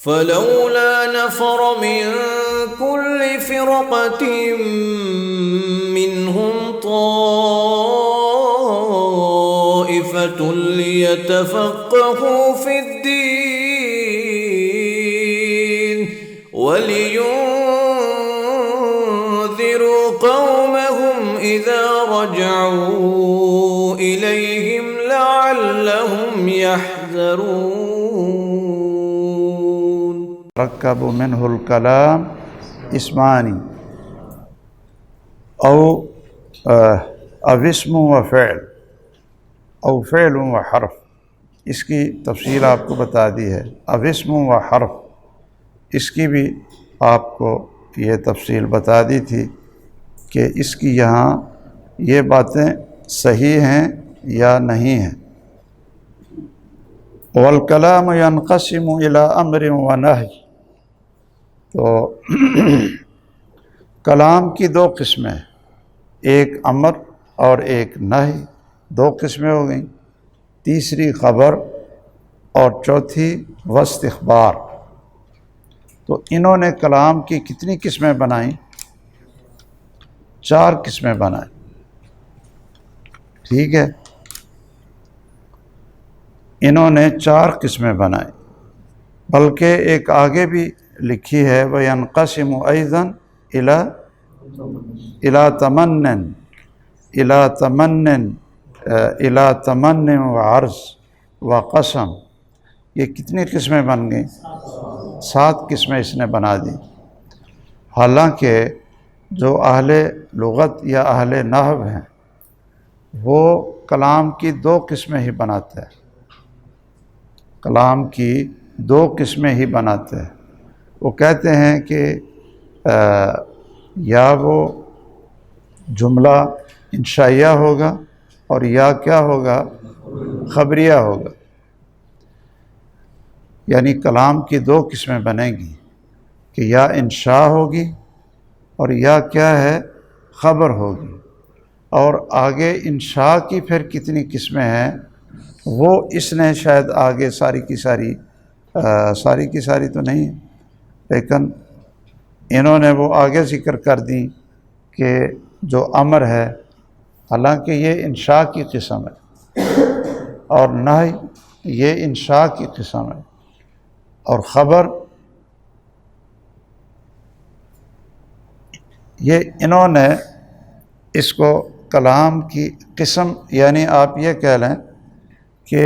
فلولا نفر من كل فرقة منهم طائفة ليتفقهوا في الدين ولينذروا قومهم إذا رجعوا إليهم لعلهم يحذرون. ركب منه الكلام اسمانی او اسم و فعل او فعل و حرف. اس کی تفصیل آپ کو بتا دی ہے. اسم و حرف اس کی بھی آپ کو یہ تفصیل بتا دی تھی کہ اس کی یہاں یہ باتیں صحیح ہیں یا نہیں ہیں. والکلام ينقسم الى امر و نہی. تو کلام کی دو قسمیں، ایک امر اور ایک نہی. دو قسمیں ہو گئیں. تیسری خبر اور چوتھی وسط اخبار. تو انہوں نے کلام کی کتنی قسمیں بنائیں؟ 4 قسمیں بنائیں. ٹھیک ہے، انہوں نے 4 قسمیں بنائیں. بلکہ ایک آگے بھی لکھی ہے وَيَنْقَسِمُ أَيْضًا إِلَى تَمَنٍ وَعَرْضٍ وَقَسَمٍ. یہ کتنی قسمیں بن گئیں؟ 7 قسمیں اس نے بنا دی. حالانکہ جو اہل لغت یا اہل نحو ہیں وہ کلام کی 2 قسمیں ہی بناتے ہیں. کلام کی 2 قسمیں ہی بناتے ہیں. وہ کہتے ہیں کہ یا وہ جملہ انشائیہ ہوگا اور یا کیا ہوگا؟ خبریہ ہوگا. یعنی کلام کی 2 قسمیں بنیں گی کہ یا انشاء ہوگی اور یا کیا ہے؟ خبر ہوگی. اور آگے انشاء کی پھر کتنی قسمیں ہیں وہ اس نے شاید آگے ساری کی ساری تو نہیں، لیکن انہوں نے وہ آگے ذکر کر دیں کہ جو امر ہے حالانکہ یہ انشاء کی قسم ہے اور نہی یہ انشاء کی قسم ہے، اور خبر یہ انہوں نے اس کو کلام کی قسم، یعنی آپ یہ کہہ لیں کہ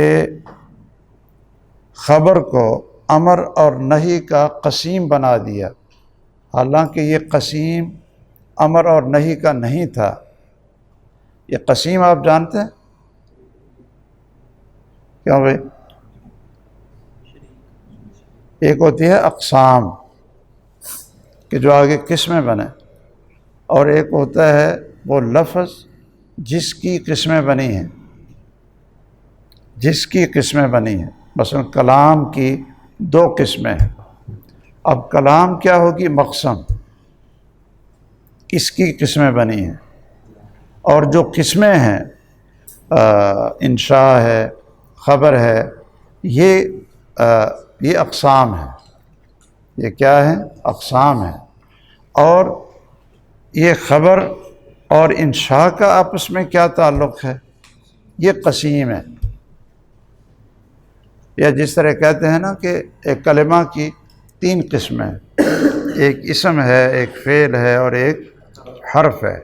خبر کو امر اور نہی کا قسیم بنا دیا. حالانکہ یہ قسیم امر اور نہی کا نہیں تھا. یہ قسیم آپ جانتے ہیں کیوں بھائی؟ ایک ہوتی ہے اقسام کہ جو آگے قسمیں بنے، اور ایک ہوتا ہے وہ لفظ جس کی قسمیں بنی ہیں، مثلا کلام کی 2 قسمیں ہیں. اب کلام کیا ہوگی؟ مقسم. اس کی قسمیں بنی ہیں. اور جو قسمیں ہیں انشاء ہے، خبر ہے، یہ اقسام ہیں. یہ کیا ہے؟ اقسام ہیں. اور یہ خبر اور انشاء کا آپس میں کیا تعلق ہے؟ یہ قسیم ہے. یا جس طرح کہتے ہیں نا کہ ایک کلمہ کی 3 قسمیں، ایک اسم ہے، ایک فعل ہے اور ایک حرف ہے.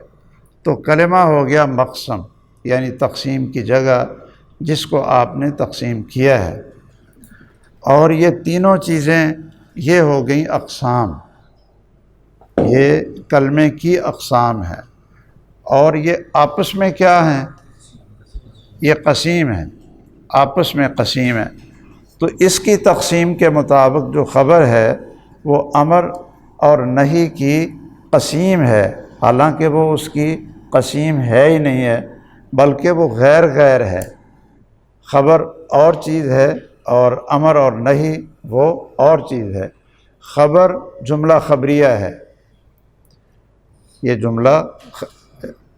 تو کلمہ ہو گیا مقسم، یعنی تقسیم کی جگہ جس کو آپ نے تقسیم کیا ہے. اور یہ تینوں چیزیں یہ ہو گئیں اقسام. یہ کلمے کی اقسام ہے. اور یہ آپس میں کیا ہیں؟ یہ قسیم ہیں، آپس میں قسیم ہیں. تو اس کی تقسیم کے مطابق جو خبر ہے وہ امر اور نہی کی قسیم ہے، حالانکہ وہ اس کی قسیم ہے ہی نہیں ہے، بلکہ وہ غیر ہے. خبر اور چیز ہے اور امر اور نہی وہ اور چیز ہے. خبر جملہ خبریہ ہے،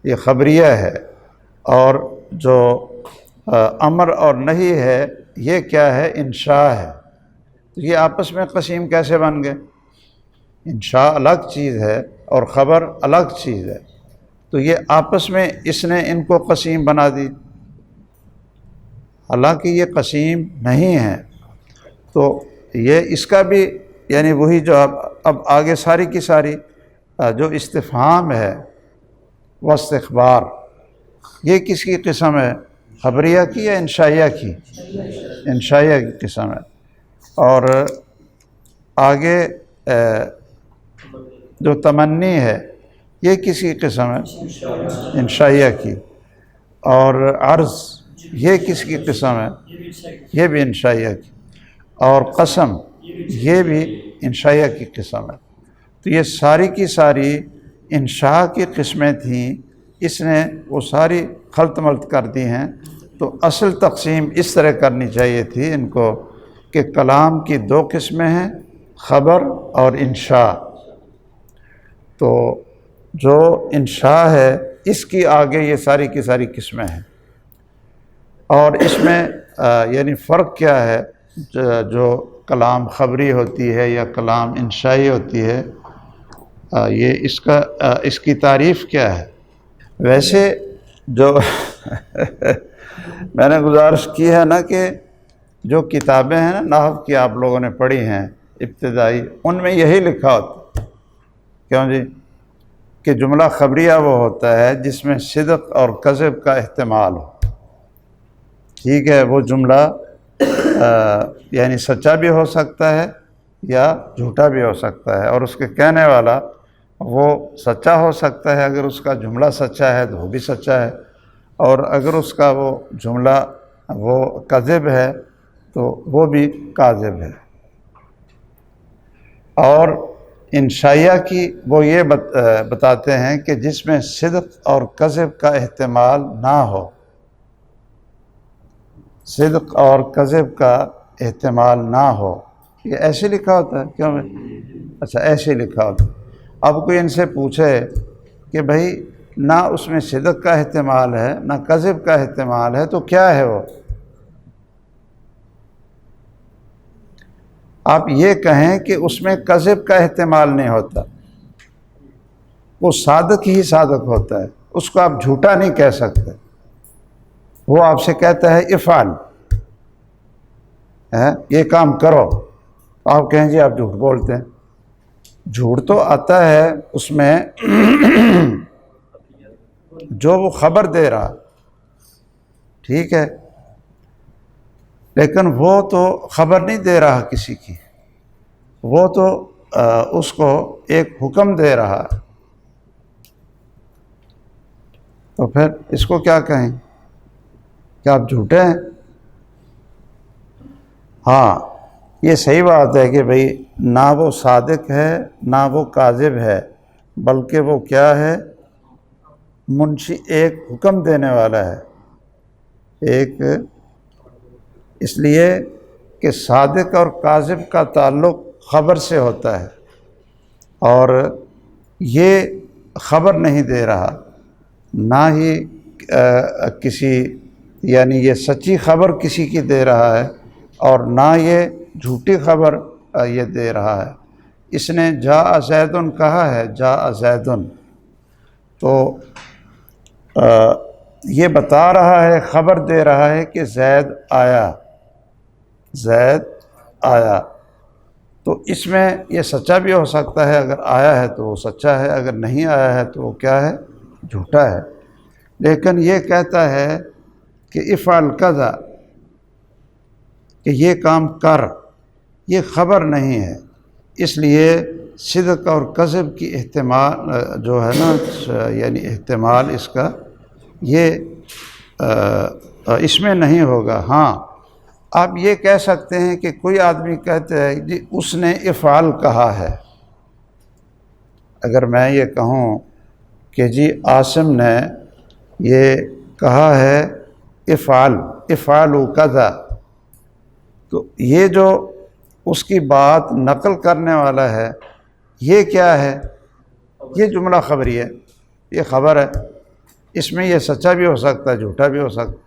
یہ خبریہ ہے. اور جو امر اور نہی ہے یہ کیا ہے؟ انشاء ہے. تو یہ آپس میں قسیم کیسے بن گئے؟ انشاء الگ چیز ہے اور خبر الگ چیز ہے، تو یہ آپس میں اس نے ان کو قسیم بنا دی، حالانکہ یہ قسیم نہیں ہے۔ تو یہ اس کا بھی یعنی وہی جو اب آگے ساری کی ساری جو استفہام ہے و استخبار، یہ کس کی قسم ہے؟ خبریہ کی یا انشائیہ کی؟ انشائیہ کی قسم ہے۔ اور آگے جو تمنی ہے یہ کس کی قسم ہے؟ انشائیہ کی۔ اور عرض یہ کس کی قسم ہے؟ یہ بھی انشائیہ کی۔ اور قسم یہ بھی انشائیہ کی قسم ہے۔ تو یہ ساری کی ساری انشاء کی قسمیں تھیں، اس نے وہ ساری خلط ملط کر دی ہیں۔ تو اصل تقسیم اس طرح کرنی چاہیے تھی ان کو کہ کلام کی دو قسمیں ہیں، خبر اور انشاء۔ تو جو انشاء ہے اس کی آگے یہ ساری کی ساری قسمیں ہیں، اور اس میں یعنی فرق کیا ہے؟ جو کلام خبری ہوتی ہے یا کلام انشائی ہوتی ہے، یہ اس کی تعریف کیا ہے؟ ویسے جو میں نے گزارش کی ہے نا کہ جو کتابیں ہیں نا نحو کی آپ لوگوں نے پڑھی ہیں ابتدائی، ان میں یہی لکھا ہوتا ہے، کیوں جی؟ کہ جملہ خبریہ وہ ہوتا ہے جس میں صدق اور کذب کا احتمال ہو۔ ٹھیک ہے، وہ جملہ یعنی سچا بھی ہو سکتا ہے یا جھوٹا بھی ہو سکتا ہے، اور اس کے کہنے والا وہ سچا ہو سکتا ہے، اگر اس کا جملہ سچا ہے تو وہ بھی سچا ہے، اور اگر اس کا وہ جملہ وہ کذب ہے تو وہ بھی کاذب ہے۔ اور انشائیہ کی وہ یہ بتاتے ہیں کہ جس میں صدق اور کذب کا احتمال نہ ہو، صدق اور کذب کا احتمال نہ ہو۔ یہ ایسے لکھا ہوتا ہے کیوں میں؟ اچھا ایسے لکھا ہوتا ہے۔ اب کوئی ان سے پوچھے کہ بھائی نہ اس میں صدق کا احتمال ہے نہ کذب کا احتمال ہے تو کیا ہے وہ؟ آپ یہ کہیں کہ اس میں کذب کا احتمال نہیں ہوتا، وہ صادق ہی صادق ہوتا ہے، اس کو آپ جھوٹا نہیں کہہ سکتے۔ وہ آپ سے کہتا ہے افعل، یہ کام کرو، آپ کہیں جی آپ جھوٹ بولتے ہیں۔ جھوٹ تو آتا ہے اس میں جو وہ خبر دے رہا، ٹھیک ہے، لیکن وہ تو خبر نہیں دے رہا کسی کی، وہ تو اس کو ایک حکم دے رہا، تو پھر اس کو کیا کہیں کہ آپ جھوٹے ہیں؟ ہاں یہ صحیح بات ہے کہ بھئی نہ وہ صادق ہے نہ وہ کاذب ہے، بلکہ وہ کیا ہے؟ منشی، ایک حکم دینے والا ہے، ایک، اس لیے کہ صادق اور کاذب کا تعلق خبر سے ہوتا ہے، اور یہ خبر نہیں دے رہا، نہ ہی کسی یعنی یہ سچی خبر کسی کی دے رہا ہے، اور نہ یہ جھوٹی خبر یہ دے رہا ہے۔ اس نے جاء زیدن کہا ہے، جاء زیدن، تو یہ بتا رہا ہے، خبر دے رہا ہے کہ زید آیا، زید آیا۔ تو اس میں یہ سچا بھی ہو سکتا ہے، اگر آیا ہے تو وہ سچا ہے، اگر نہیں آیا ہے تو وہ کیا ہے؟ جھوٹا ہے۔ لیکن یہ کہتا ہے کہ افعل کذا، کہ یہ کام کر، یہ خبر نہیں ہے، اس لیے صدق اور کذب کی احتمال جو ہے نا یعنی احتمال اس کا یہ اس میں نہیں ہوگا۔ ہاں آپ یہ کہہ سکتے ہیں کہ کوئی آدمی کہتے ہیں جی اس نے افعال کہا ہے، اگر میں یہ کہوں کہ جی عاصم نے یہ کہا ہے افعل، افعلوا کذا، تو یہ جو اس کی بات نقل کرنے والا ہے یہ کیا ہے؟ یہ جملہ خبری ہے، یہ خبر ہے، اس میں یہ سچا بھی ہو سکتا ہے جھوٹا بھی ہو سکتا ہے،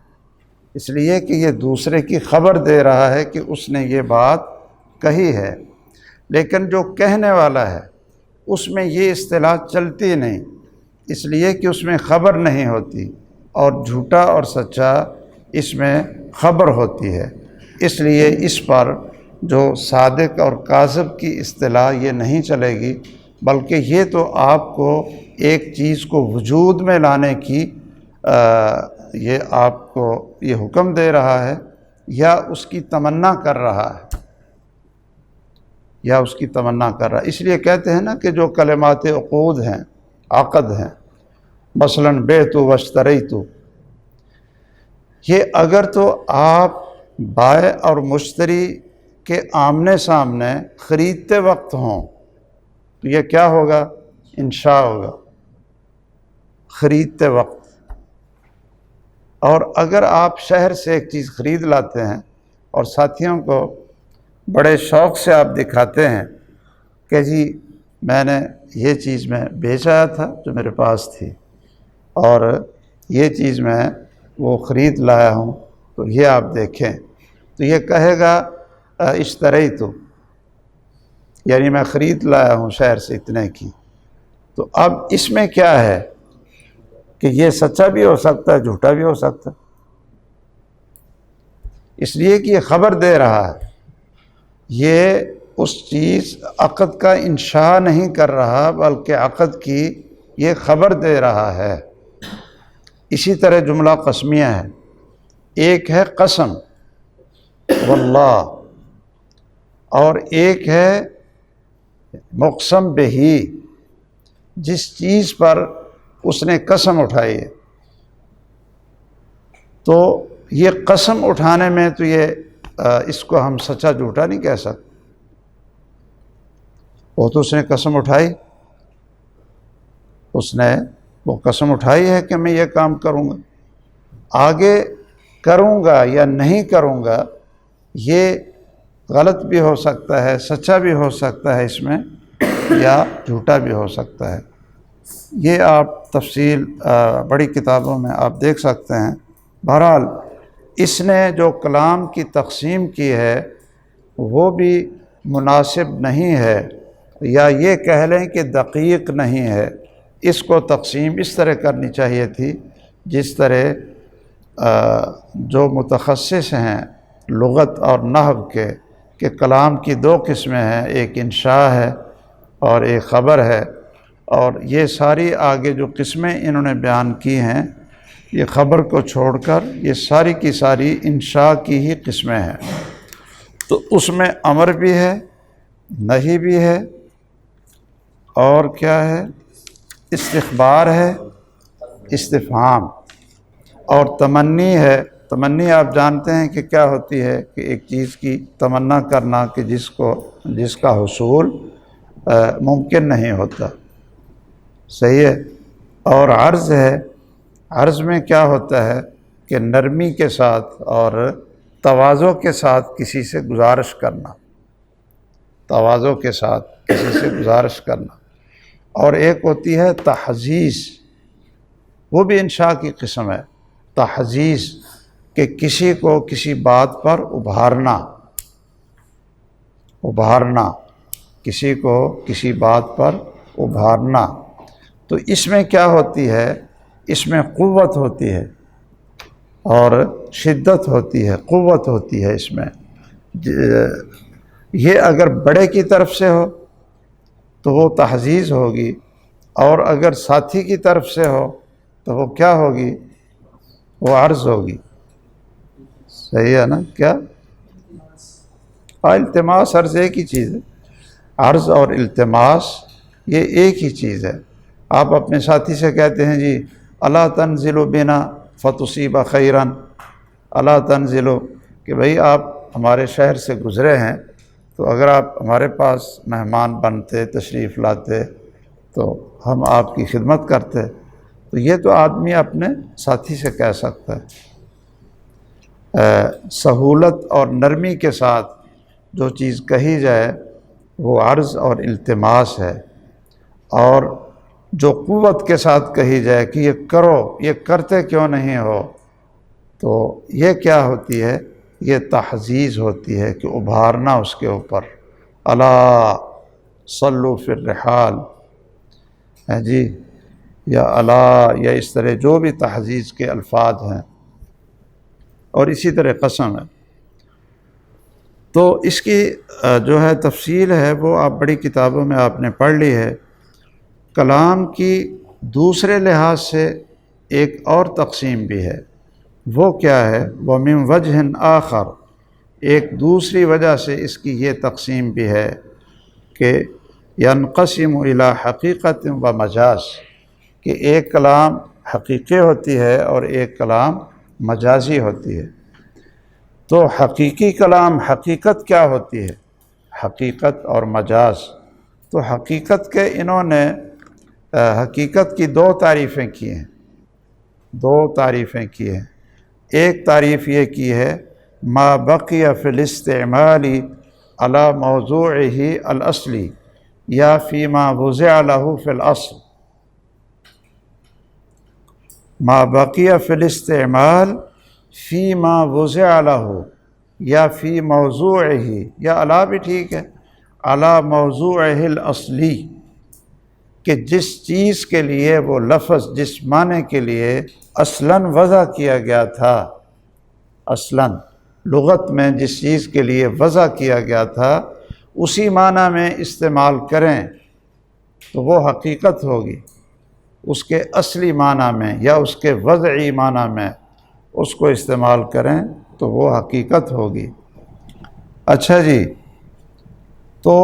اس لیے کہ یہ دوسرے کی خبر دے رہا ہے کہ اس نے یہ بات کہی ہے، لیکن جو کہنے والا ہے اس میں یہ اصطلاح چلتی نہیں، اس لیے کہ اس میں خبر نہیں ہوتی، اور جھوٹا اور سچا اس میں خبر ہوتی ہے، اس لیے اس پر جو صادق اور کاذب کی اصطلاح یہ نہیں چلے گی، بلکہ یہ تو آپ کو ایک چیز کو وجود میں لانے کی یہ آپ کو یہ حکم دے رہا ہے، یا اس کی تمنا کر رہا ہے، یا اس کی تمنا کر رہا ہے۔ اس لیے کہتے ہیں نا کہ جو کلمات عقود ہیں، عقد ہیں، مثلا بیعت واشتریت، یہ اگر تو آپ بائع اور مشتری کے آمنے سامنے خریدتے وقت ہوں تو یہ کیا ہوگا؟ انشاء ہوگا، خریدتے وقت۔ اور اگر آپ شہر سے ایک چیز خرید لاتے ہیں اور ساتھیوں کو بڑے شوق سے آپ دکھاتے ہیں کہ جی میں نے یہ چیز میں بیچ آیا تھا جو میرے پاس تھی، اور یہ چیز میں وہ خرید لایا ہوں، تو یہ آپ دیکھیں، تو یہ کہے گا اشتریت، یعنی میں خرید لایا ہوں شہر سے اتنے کی۔ تو اب اس میں کیا ہے کہ یہ سچا بھی ہو سکتا ہے، جھوٹا بھی ہو سکتا ہے، اس لیے کہ یہ خبر دے رہا ہے، یہ اس چیز عقد کا انشاء نہیں کر رہا بلکہ عقد کی یہ خبر دے رہا ہے۔ اسی طرح جملہ قسمیہ ہے، ایک ہے قسم واللہ، اور ایک ہے مقسم بہی، جس چیز پر اس نے قسم اٹھائی ہے۔ تو یہ قسم اٹھانے میں تو یہ اس کو ہم سچا جھوٹا نہیں کہہ سکتے، وہ تو اس نے قسم اٹھائی، اس نے وہ قسم اٹھائی ہے کہ میں یہ کام کروں گا، آگے کروں گا یا نہیں کروں گا یہ غلط بھی ہو سکتا ہے، سچا بھی ہو سکتا ہے اس میں، یا جھوٹا بھی ہو سکتا ہے۔ یہ آپ تفصیل بڑی کتابوں میں آپ دیکھ سکتے ہیں۔ بہرحال اس نے جو کلام کی تقسیم کی ہے وہ بھی مناسب نہیں ہے، یا یہ کہہ لیں کہ دقیق نہیں ہے، اس کو تقسیم اس طرح کرنی چاہیے تھی جس طرح جو متخصص ہیں لغت اور نحو کے، کہ کلام کی دو قسمیں ہیں، ایک انشاء ہے اور ایک خبر ہے، اور یہ ساری آگے جو قسمیں انہوں نے بیان کی ہیں یہ خبر کو چھوڑ کر یہ ساری کی ساری انشاء کی ہی قسمیں ہیں۔ تو اس میں امر بھی ہے، نہی بھی ہے، اور کیا ہے؟ استخبار ہے، استفہام، اور تمنی ہے۔ تمنی آپ جانتے ہیں کہ کیا ہوتی ہے، کہ ایک چیز کی تمنا کرنا کہ جس کا حصول ممکن نہیں ہوتا، صحیح ہے۔ اور عرض ہے، عرض میں کیا ہوتا ہے کہ نرمی کے ساتھ اور تواضع کے ساتھ کسی سے گزارش کرنا، تواضع کے ساتھ کسی سے گزارش کرنا۔ اور ایک ہوتی ہے تحزیز، وہ بھی انشاء کی قسم ہے، تحزیز، کہ کسی کو کسی بات پر ابھارنا، کسی کو کسی بات پر ابھارنا۔ تو اس میں کیا ہوتی ہے؟ اس میں قوت ہوتی ہے اور شدت ہوتی ہے، قوت ہوتی ہے اس میں۔ یہ اگر بڑے کی طرف سے ہو تو وہ تحزیز ہوگی، اور اگر ساتھی کی طرف سے ہو تو وہ کیا ہوگی؟ وہ عرض ہوگی، صحیح ہے نا؟ کیا التماس، عرض ایک ہی چیز ہے، عرض اور التماس یہ ایک ہی چیز ہے۔ آپ اپنے ساتھی سے کہتے ہیں جی الا تنزل بنا فتصیب خیرا، الا تنزل، کہ بھئی آپ ہمارے شہر سے گزرے ہیں تو اگر آپ ہمارے پاس مہمان بنتے، تشریف لاتے تو ہم آپ کی خدمت کرتے۔ تو یہ تو آدمی اپنے ساتھی سے کہہ سکتا ہے۔ سہولت اور نرمی کے ساتھ جو چیز کہی جائے وہ عرض اور التماس ہے، اور جو قوت کے ساتھ کہی جائے کہ یہ کرو، یہ کرتے کیوں نہیں ہو، تو یہ کیا ہوتی ہے؟ یہ تحزیز ہوتی ہے کہ ابھارنا اس کے اوپر، الا صلو فی الرحال ہے جی، یا الا، یا اس طرح جو بھی تحزیز کے الفاظ ہیں، اور اسی طرح قسم ہے۔ تو اس کی جو ہے تفصیل ہے وہ آپ بڑی کتابوں میں آپ نے پڑھ لی ہے۔ کلام کی دوسرے لحاظ سے ایک اور تقسیم بھی ہے، وہ کیا ہے؟ وَمِن وَجْهٍ آخر، ایک دوسری وجہ سے اس کی یہ تقسیم بھی ہے کہ ينقسم إلى حقیقت و مجاز، کہ ایک کلام حقیقی ہوتی ہے اور ایک کلام مجازی ہوتی ہے۔ تو حقیقی کلام حقیقت کیا ہوتی ہے؟ حقیقت اور مجاز۔ تو حقیقت کے انہوں نے حقیقت کی دو تعریفیں کی ہیں، دو تعریفیں کی ہیں۔ ایک تعریف یہ کی ہے ما بقی فی الاستعمال علی موضوعہ الاصلی یا فیما وضع لہ فی الاصل، ما بقی فی الاستعمال فیما وضع لہ، یا فی موضوعہ، یا علی بھی ٹھیک ہے، علی موضوعہ الاصلی، کہ جس چیز کے لیے وہ لفظ، جس معنی کے لیے اصلاً وضع کیا گیا تھا، اصلاً لغت میں جس چیز کے لیے وضع کیا گیا تھا اسی معنی میں استعمال کریں تو وہ حقیقت ہوگی۔ اس کے اصلی معنی میں یا اس کے وضعی معنی میں اس کو استعمال کریں تو وہ حقیقت ہوگی۔ اچھا جی، تو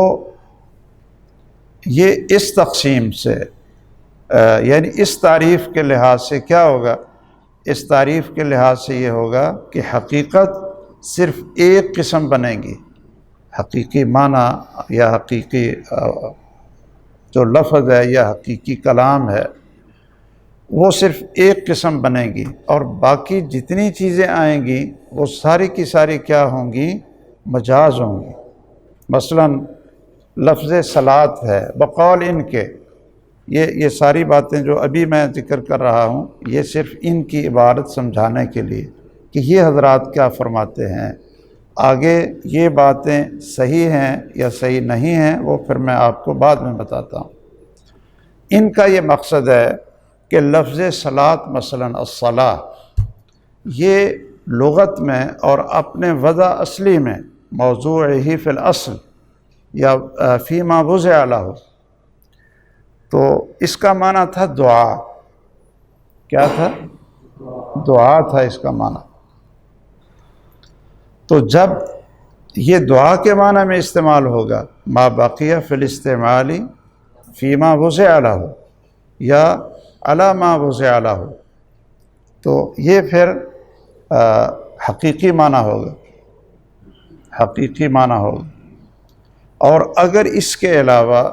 یہ اس تقسیم سے یعنی اس تعریف کے لحاظ سے کیا ہوگا؟ اس تعریف کے لحاظ سے یہ ہوگا کہ حقیقت صرف ایک قسم بنے گی، حقیقی معنی یا حقیقی جو لفظ ہے یا حقیقی کلام ہے وہ صرف ایک قسم بنے گی، اور باقی جتنی چیزیں آئیں گی وہ ساری کی ساری کیا ہوں گی؟ مجاز ہوں گی۔ مثلاً لفظ صلاۃ ہے، بقول ان کے، یہ ساری باتیں جو ابھی میں ذکر کر رہا ہوں یہ صرف ان کی عبارت سمجھانے کے لیے کہ یہ حضرات کیا فرماتے ہیں۔ آگے یہ باتیں صحیح ہیں یا صحیح نہیں ہیں وہ پھر میں آپ کو بعد میں بتاتا ہوں۔ ان کا یہ مقصد ہے کہ لفظ صلاۃ مثلاً الصلاۃ، یہ لغت میں اور اپنے وضع اصلی میں موضوعہ فی الاصل یا فیما وضع لہ، تو اس کا معنی تھا دعا۔ کیا تھا؟ دعا تھا اس کا معنی۔ تو جب یہ دعا کے معنی میں استعمال ہوگا ما بقی فی الاستعمال فیما وضع لہ یا علی ما وضع لہ، تو یہ پھر حقیقی معنی ہوگا، حقیقی معنی ہوگا۔ اور اگر اس کے علاوہ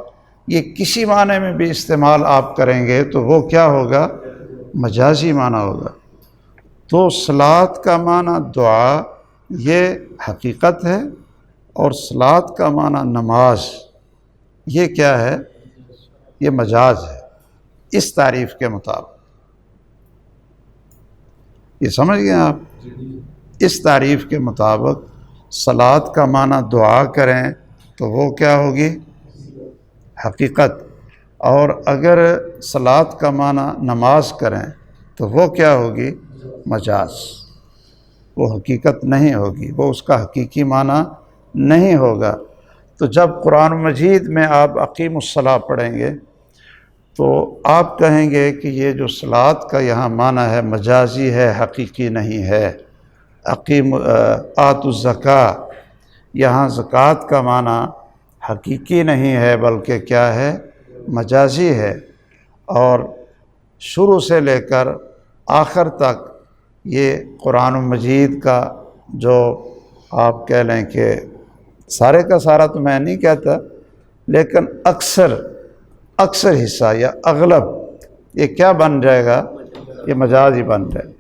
یہ کسی معنی میں بھی استعمال آپ کریں گے تو وہ کیا ہوگا؟ مجازی معنی ہوگا۔ تو صلاۃ کا معنی دعا یہ حقیقت ہے، اور صلاۃ کا معنی نماز یہ کیا ہے؟ یہ مجاز ہے اس تعریف کے مطابق۔ یہ سمجھ گئے آپ؟ اس تعریف کے مطابق صلاۃ کا معنی دعا کریں تو وہ کیا ہوگی؟ حقیقت، اور اگر صلاۃ کا معنی نماز کریں تو وہ کیا ہوگی؟ مجاز، وہ حقیقت نہیں ہوگی، وہ اس کا حقیقی معنی نہیں ہوگا۔ تو جب قرآن مجید میں آپ اقیم الصلاۃ پڑھیں گے تو آپ کہیں گے کہ یہ جو صلاۃ کا یہاں معنی ہے مجازی ہے، حقیقی نہیں ہے۔ اقیم آتوا الزکاۃ، یہاں زکوٰۃ کا معنی حقیقی نہیں ہے بلکہ کیا ہے؟ مجازی ہے۔ اور شروع سے لے کر آخر تک یہ قرآن مجید کا جو آپ کہہ لیں کہ سارے کا سارا تو میں نہیں کہتا، لیکن اکثر حصہ یا اغلب یہ کیا بن جائے گا؟ یہ مجاز ہی بن جائے گا۔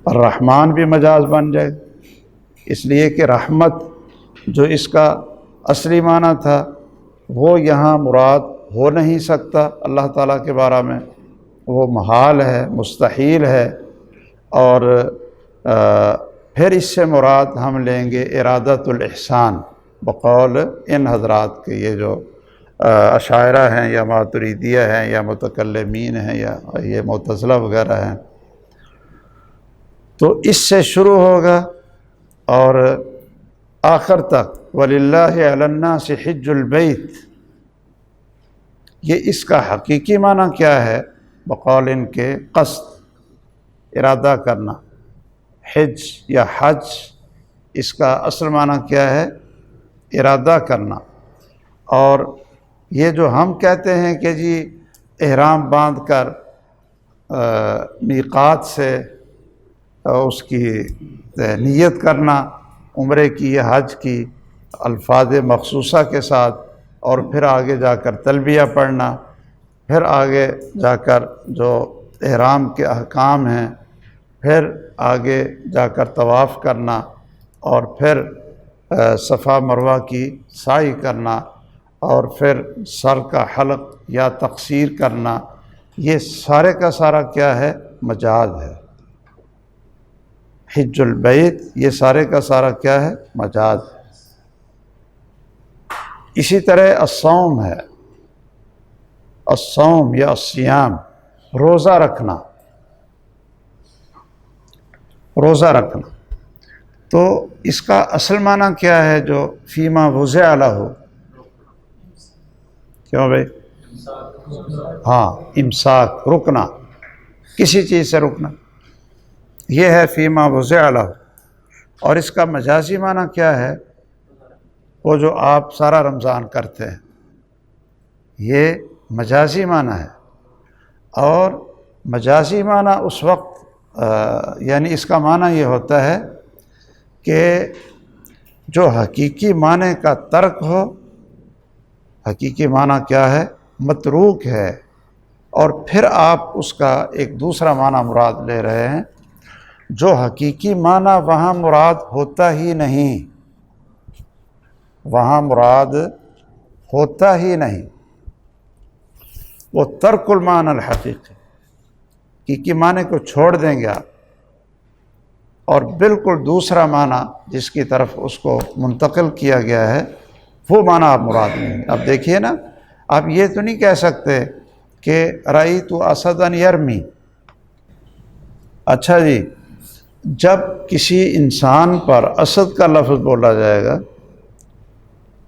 الرحمن بھی مجاز بن جائے گا، اس لیے کہ رحمت جو اس کا اصلی معنی تھا وہ یہاں مراد ہو نہیں سکتا اللہ تعالیٰ کے بارے میں، وہ محال ہے، مستحیل ہے، اور پھر اس سے مراد ہم لیں گے ارادۃ الاحسان بقول ان حضرات کے، یہ جو اشاعرہ ہیں یا ماتریدیہ ہیں یا متکلمین ہیں یا یہ معتزلہ وغیرہ ہیں، تو اس سے شروع ہوگا اور آخر تک وَلِلَّهِ عَلَى النَّاسِ حِجُّ الْبَيْتِ، یہ اس کا حقیقی معنی کیا ہے؟ بقول ان کے قصد، ارادہ کرنا، حج یا حج، اس کا اصل معنی کیا ہے؟ ارادہ کرنا۔ اور یہ جو ہم کہتے ہیں کہ جی احرام باندھ کر میقات سے اس کی نیت کرنا عمرے کی یا حج کی الفاظ مخصوصہ کے ساتھ، اور پھر آگے جا کر تلبیہ پڑھنا، پھر آگے جا کر جو احرام کے احکام ہیں، پھر آگے جا کر طواف کرنا، اور پھر صفا مروہ کی سعی کرنا، اور پھر سر کا حلق یا تقصیر کرنا، یہ سارے کا سارا کیا ہے؟ مجاز ہے۔ حج البیت یہ سارے کا سارا کیا ہے؟ مجاز ہے۔ اسی طرح الصوم ہے، الصوم یا الصیام، روزہ رکھنا، روزہ رکھنا، تو اس کا اصل معنی کیا ہے؟ جو فیما وضع لہ، کیوں بھائی؟ ہاں، امساک، رکنا، کسی چیز سے رکنا، یہ ہے فیما وضع لہ۔ اور اس کا مجازی معنی کیا ہے؟ وہ جو آپ سارا رمضان کرتے ہیں، یہ مجازی معنی ہے۔ اور مجازی معنی اس وقت یعنی اس کا معنی یہ ہوتا ہے کہ جو حقیقی معنی کا ترک ہو، حقیقی معنی کیا ہے؟ متروک ہے، اور پھر آپ اس کا ایک دوسرا معنی مراد لے رہے ہیں جو حقیقی معنی وہاں مراد ہوتا ہی نہیں، وہاں مراد ہوتا ہی نہیں، وہ ترک المعنی الحقیقی، حقیقی معنی کو چھوڑ دیں گے آپ، اور بالکل دوسرا معنی جس کی طرف اس کو منتقل کیا گیا ہے وہ معنی آپ مراد نہیں۔ اب دیکھیے نا، آپ یہ تو نہیں کہہ سکتے کہ رأیت اسدا یرمی، اچھا جی، جب کسی انسان پر اسد کا لفظ بولا جائے گا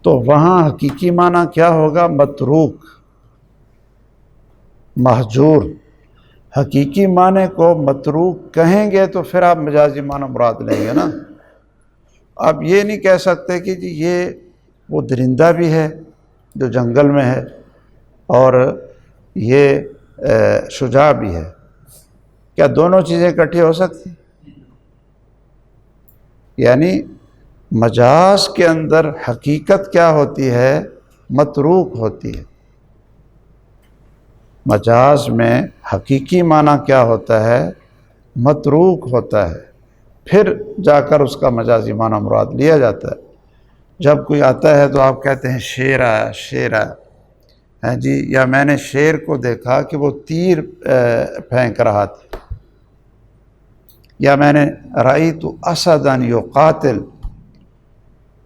تو وہاں حقیقی معنی کیا ہوگا؟ متروک، مہجور۔ حقیقی معنی کو متروک کہیں گے تو پھر آپ مجازی معنی مراد لیں گے نا۔ آپ یہ نہیں کہہ سکتے کہ جی یہ وہ درندہ بھی ہے جو جنگل میں ہے اور یہ شجاع بھی ہے، کیا دونوں چیزیں اکٹھی ہو سکتی؟ یعنی مجاز کے اندر حقیقت کیا ہوتی ہے؟ متروک ہوتی ہے۔ مجاز میں حقیقی معنی کیا ہوتا ہے؟ متروک ہوتا ہے، پھر جا کر اس کا مجازی معنی مراد لیا جاتا ہے۔ جب کوئی آتا ہے تو آپ کہتے ہیں شیر آیا، شیر آیا ہے جی، یا میں نے شیر کو دیکھا کہ وہ تیر پھینک رہا تھا، یا میں نے رأیت اسدا یقاتل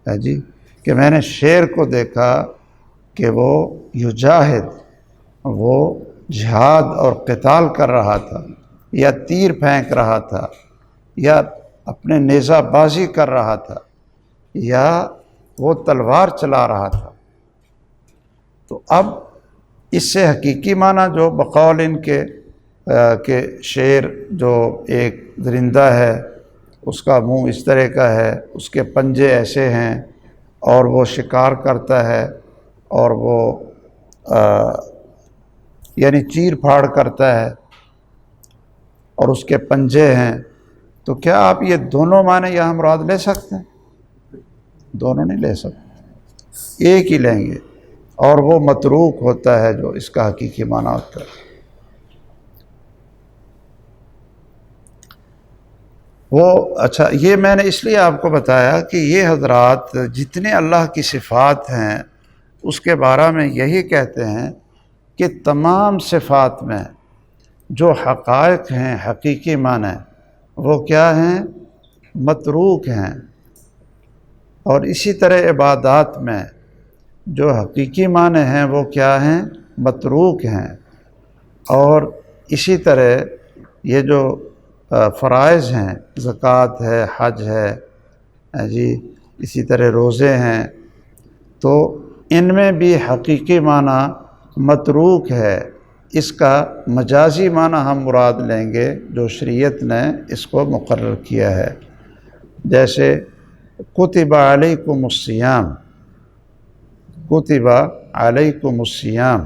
ہے جی، کہ میں نے شیر کو دیکھا کہ وہ یجاہد، وہ جہاد اور قتال کر رہا تھا، یا تیر پھینک رہا تھا، یا اپنے نیزہ بازی کر رہا تھا، یا وہ تلوار چلا رہا تھا۔ تو اب اس سے حقیقی معنی جو بقول ان کے کہ شیر جو ایک درندہ ہے، اس کا منہ اس طرح کا ہے، اس کے پنجے ایسے ہیں، اور وہ شکار کرتا ہے، اور وہ یعنی چیر پھاڑ کرتا ہے، اور اس کے پنجے ہیں، تو کیا آپ یہ دونوں معنی یہاں مراد لے سکتے ہیں؟ دونوں نہیں لے سکتے، ایک ہی لیں گے، اور وہ متروک ہوتا ہے جو اس کا حقیقی معنی ہوتا ہے۔ وہ اچھا، یہ میں نے اس لیے آپ کو بتایا کہ یہ حضرات جتنے اللہ کی صفات ہیں اس کے بارے میں یہی کہتے ہیں کہ تمام صفات میں جو حقائق ہیں، حقیقی معنی، وہ کیا ہیں؟ متروک ہیں۔ اور اسی طرح عبادات میں جو حقیقی معنی ہیں وہ کیا ہیں؟ متروک ہیں۔ اور اسی طرح یہ جو فرائض ہیں، زکوٰۃ ہے، حج ہے جی، اسی طرح روزے ہیں، تو ان میں بھی حقیقی معنی متروک ہے۔ اس کا مجازی معنی ہم مراد لیں گے جو شریعت نے اس کو مقرر کیا ہے، جیسے کتب علیکم الصیام، کتب علیکم الصیام،